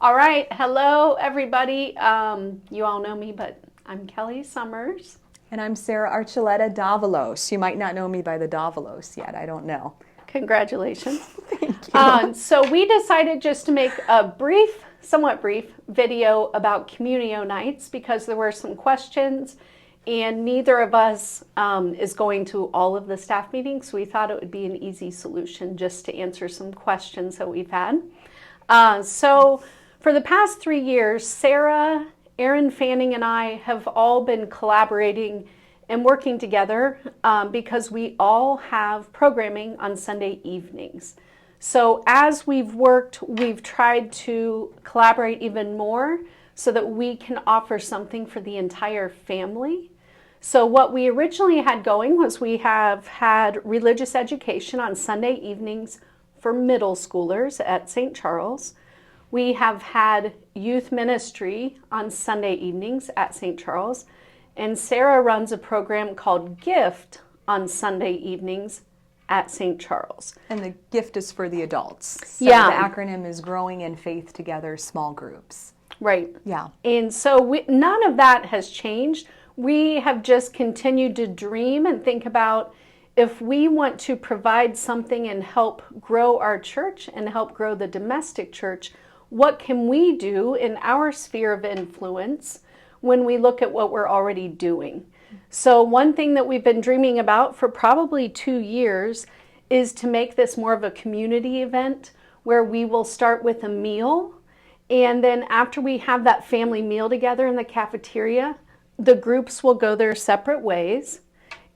All right. Hello, everybody. You all know me, but I'm Kelly Summers. And I'm Sarah Archuleta Davalos. You might not know me by the Davalos yet. I don't know. Congratulations. Thank you. So we decided just to make a somewhat brief video about Communio nights because there were some questions and neither of us is going to all of the staff meetings. So we thought it would be an easy solution just to answer some questions that we've had. So for the past 3 years, Sarah, Aaron Fanning, and I have all been collaborating and working together because we all have programming on Sunday evenings. So as we've worked, we've tried to collaborate even more so that we can offer something for the entire family. So what we originally had going was we have had religious education on Sunday evenings for middle schoolers at St. Charles. We have had youth ministry on Sunday evenings at St. Charles. And Sarah runs a program called GIFT on Sunday evenings at St. Charles. And the gift is for the adults. So Yeah. the acronym is Growing in Faith Together Small Groups. Right. Yeah. And so none of that has changed. We have just continued to dream and think about if we want to provide something and help grow our church and help grow the domestic church, what can we do in our sphere of influence when we look at what we're already doing? So one thing that we've been dreaming about for probably 2 years is to make this more of a community event where we will start with a meal. And then after we have that family meal together in the cafeteria, the groups will go their separate ways.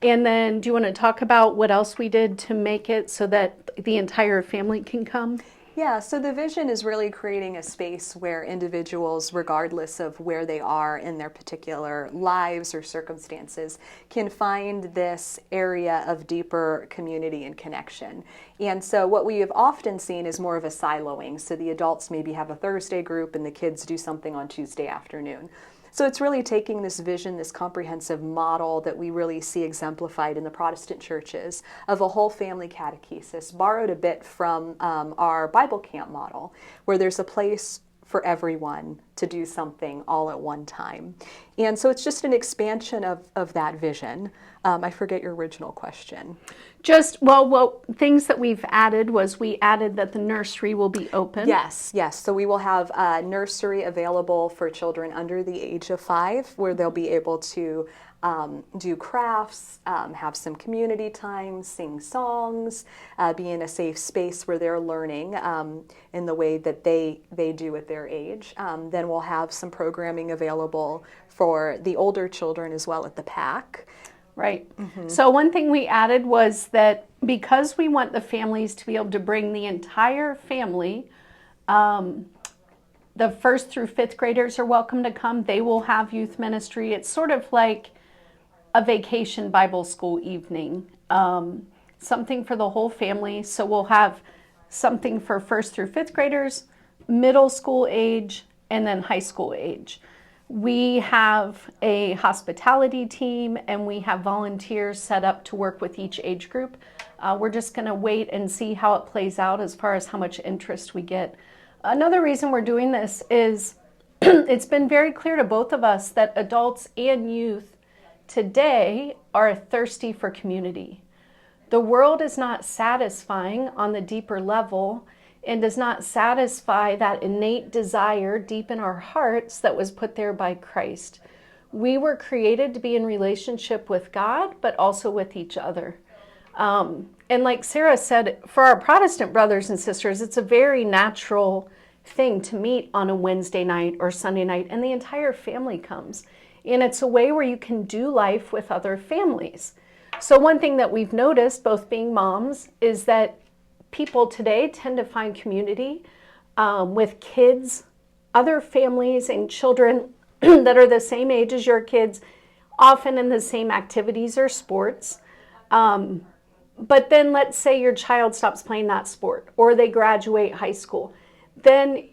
And then do you want to talk about what else we did to make it so that the entire family can come? Yeah, so the vision is really creating a space where individuals, regardless of where they are in their particular lives or circumstances, can find this area of deeper community and connection. And so what we have often seen is more of a siloing. So the adults maybe have a Thursday group and the kids do something on Tuesday afternoon. So it's really taking this vision, this comprehensive model that we really see exemplified in the Protestant churches of a whole family catechesis, borrowed a bit from our Bible camp model, where there's a place for everyone to do something all at one time. And so it's just an expansion of that vision. I forget your original question. Things that we've added was we added that the nursery will be open. Yes. So we will have a nursery available for children under the age of 5, where they'll be able to do crafts, have some community time, sing songs, be in a safe space where they're learning in the way that they do at their age. Then we'll have some programming available for the older children as well at the PAC. Right. Mm-hmm. So one thing we added was that because we want the families to be able to bring the entire family, the 1st through 5th graders are welcome to come. They will have youth ministry. It's sort of like a vacation Bible school evening, something for the whole family. So we'll have something for 1st through 5th graders, middle school age, and then high school age. We have a hospitality team and we have volunteers set up to work with each age group. We're just going to wait and see how it plays out as far as how much interest we get. Another reason we're doing this is it's been very clear to both of us that adults and youth today are thirsty for community. The world is not satisfying on the deeper level and does not satisfy that innate desire deep in our hearts that was put there by Christ. We were created to be in relationship with God, but also with each other. And like Sarah said, for our Protestant brothers and sisters, it's a very natural thing to meet on a Wednesday night or Sunday night, and the entire family comes. And it's a way where you can do life with other families. So one thing that we've noticed, both being moms, is that people today tend to find community with kids, other families, and children that are the same age as your kids, often in the same activities or sports. But then let's say your child stops playing that sport or they graduate high school. Then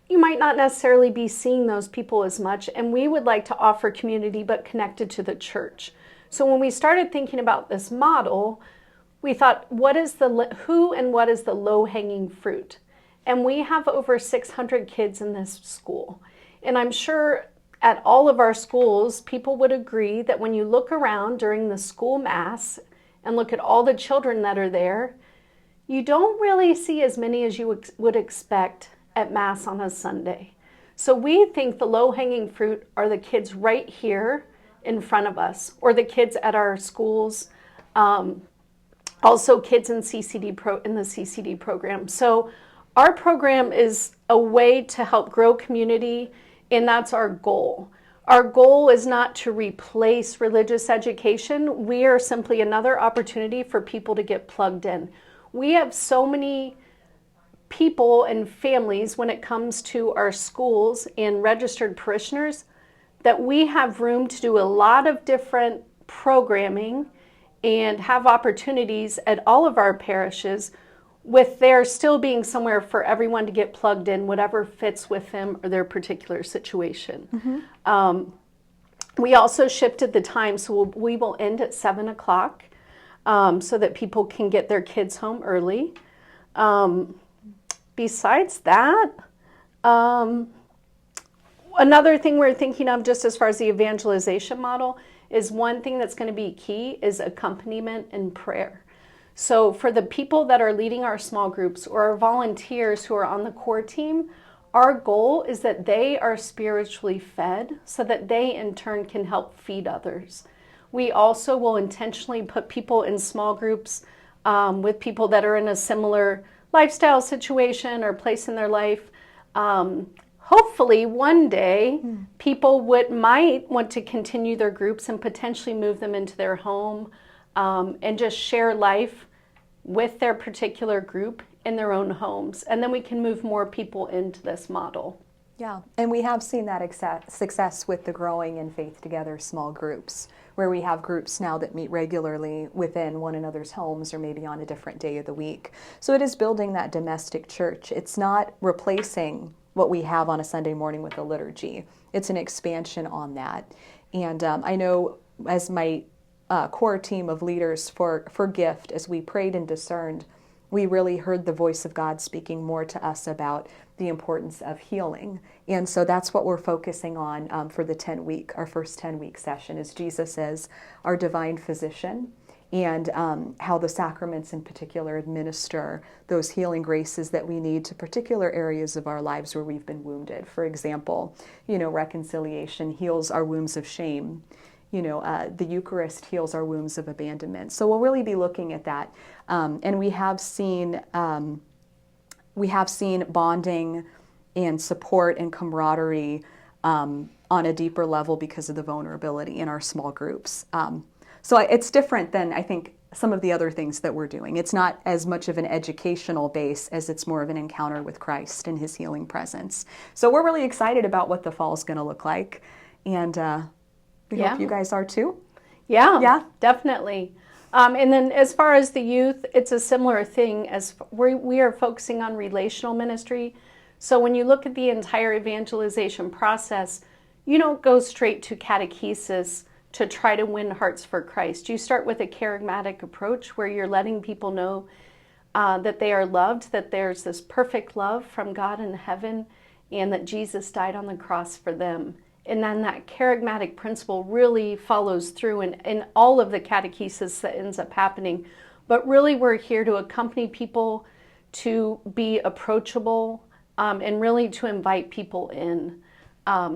you might not necessarily be seeing those people as much. And we would like to offer community but connected to the church. So when we started thinking about this model, we thought, who and what is the low-hanging fruit? And we have over 600 kids in this school. And I'm sure at all of our schools, people would agree that when you look around during the school mass and look at all the children that are there, you don't really see as many as you would expect at Mass on a Sunday. So we think the low-hanging fruit are the kids right here in front of us, or the kids at our schools, also kids in the CCD program. So our program is a way to help grow community, and that's our goal. Our goal is not to replace religious education. We are simply another opportunity for people to get plugged in. We have so many people and families when it comes to our schools and registered parishioners that we have room to do a lot of different programming and have opportunities at all of our parishes, with there still being somewhere for everyone to get plugged in, whatever fits with them or their particular situation. We also shifted the time, so we will end at 7 o'clock so that people can get their kids home early. Besides that, another thing we're thinking of just as far as the evangelization model is one thing that's going to be key is accompaniment and prayer. So for the people that are leading our small groups or our volunteers who are on the core team, our goal is that they are spiritually fed so that they in turn can help feed others. We also will intentionally put people in small groups with people that are in a similar lifestyle situation or place in their life. Hopefully one day people might want to continue their groups and potentially move them into their home and just share life with their particular group in their own homes. And then we can move more people into this model. Yeah, and we have seen that success with the Growing in Faith Together small groups, where we have groups now that meet regularly within one another's homes or maybe on a different day of the week. So it is building that domestic church. It's not replacing what we have on a Sunday morning with the liturgy. It's an expansion on that. And I know as my core team of leaders for Gift, as we prayed and discerned, we really heard the voice of God speaking more to us about the importance of healing. And so that's what we're focusing on for the 10-week, our first 10-week session, is Jesus as our divine physician, and how the sacraments in particular administer those healing graces that we need to particular areas of our lives where we've been wounded. For example, reconciliation heals our wounds of shame. The Eucharist heals our wounds of abandonment. So we'll really be looking at that. And we have seen bonding and support and camaraderie on a deeper level because of the vulnerability in our small groups. So it's different than, I think, some of the other things that we're doing. It's not as much of an educational base as it's more of an encounter with Christ and his healing presence. So we're really excited about what the fall is going to look like. And we hope you guys are too. Yeah, definitely. And then as far as the youth, it's a similar thing as we are focusing on relational ministry. So when you look at the entire evangelization process, you don't go straight to catechesis to try to win hearts for Christ. You start with a charismatic approach where you're letting people know that they are loved, that there's this perfect love from God in heaven, and that Jesus died on the cross for them. And then that charismatic principle really follows through in all of the catechesis that ends up happening. But really we're here to accompany people, to be approachable, and really to invite people in.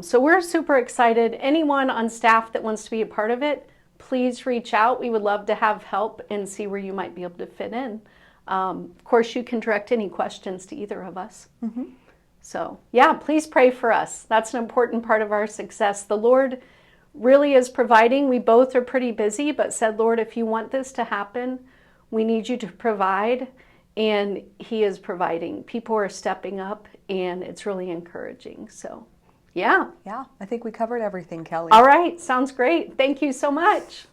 So we're super excited. Anyone on staff that wants to be a part of it, please reach out. We would love to have help and see where you might be able to fit in. Of course, you can direct any questions to either of us. Mm-hmm. So, please pray for us. That's an important part of our success. The Lord really is providing. We both are pretty busy, but said, Lord, if you want this to happen, we need you to provide. And he is providing. People are stepping up, and it's really encouraging. So, yeah. Yeah, I think we covered everything, Kelly. All right. Sounds great. Thank you so much.